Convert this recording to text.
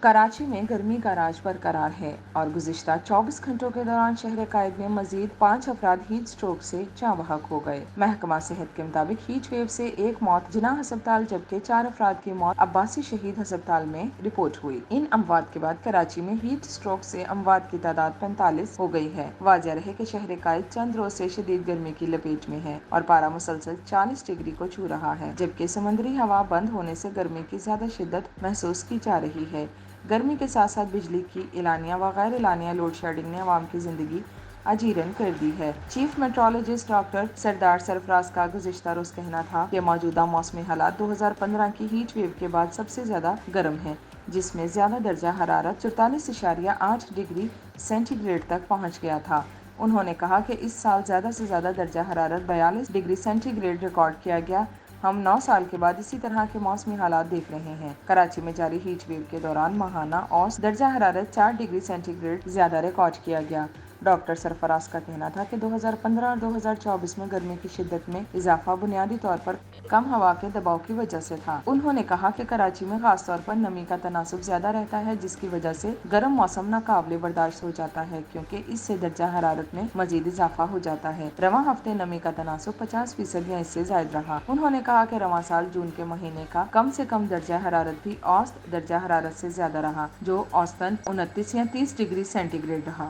کراچی میں گرمی کا راج برقرار ہے اور گزشتہ 24 گھنٹوں کے دوران شہر قائد میں مزید 5 افراد ہیٹ اسٹروک سے جاں بحق ہو گئے۔ محکمہ صحت کے مطابق ہیٹ ویو سے ایک موت جناح ہسپتال جبکہ 4 افراد کی موت عباسی شہید ہسپتال میں رپورٹ ہوئی۔ ان اموات کے بعد کراچی میں ہیٹ اسٹروک سے اموات کی تعداد 45 ہو گئی ہے۔ واضح رہے کہ شہر قائد چند روز سے شدید گرمی کی لپیٹ میں ہے اور پارہ مسلسل 40 ڈگری کو چھو رہا ہے، جبکہ سمندری ہوا بند ہونے سے گرمی کی زیادہ شدت محسوس کی جا رہی ہے۔ گرمی کے ساتھ ساتھ بجلی کی اعلانیہ و غیر اعلانیہ لوڈ شیڈنگ نے عوام کی زندگی اجیرن کر دی ہے۔ چیف میٹرولوجسٹ ڈاکٹر سردار سرفراز کا گزشتہ روز کہنا تھا کہ موجودہ موسمی حالات 2015 کی ہیٹ ویو کے بعد سب سے زیادہ گرم ہیں، جس میں زیادہ درجہ حرارت 44.8 ڈگری سینٹی گریڈ تک پہنچ گیا تھا۔ انہوں نے کہا کہ اس سال زیادہ سے زیادہ درجہ حرارت 42 ڈگری سینٹی گریڈ ریکارڈ کیا گیا۔ ہم 9 سال کے بعد اسی طرح کے موسمی حالات دیکھ رہے ہیں۔ کراچی میں جاری ہیٹ ویو کے دوران ماہانہ اوسط درجہ حرارت 4 ڈگری سینٹی گریڈ زیادہ ریکارڈ کیا گیا۔ ڈاکٹر سرفراز کا کہنا تھا کہ 2015 اور 2024 میں گرمی کی شدت میں اضافہ بنیادی طور پر کم ہوا کے دباؤ کی وجہ سے تھا۔ انہوں نے کہا کہ کراچی میں خاص طور پر نمی کا تناسب زیادہ رہتا ہے، جس کی وجہ سے گرم موسم ناقابل برداشت ہو جاتا ہے کیونکہ اس سے درجہ حرارت میں مزید اضافہ ہو جاتا ہے۔ رواں ہفتے نمی کا تناسب 50% یا اس سے زائد رہا۔ انہوں نے کہا کہ رواں سال جون کے مہینے کا کم سے کم درجہ حرارت بھی اوسط درجہ حرارت سے زیادہ رہا، جو اوسطاً 29 یا 30 ڈگری سینٹی گریڈ رہا۔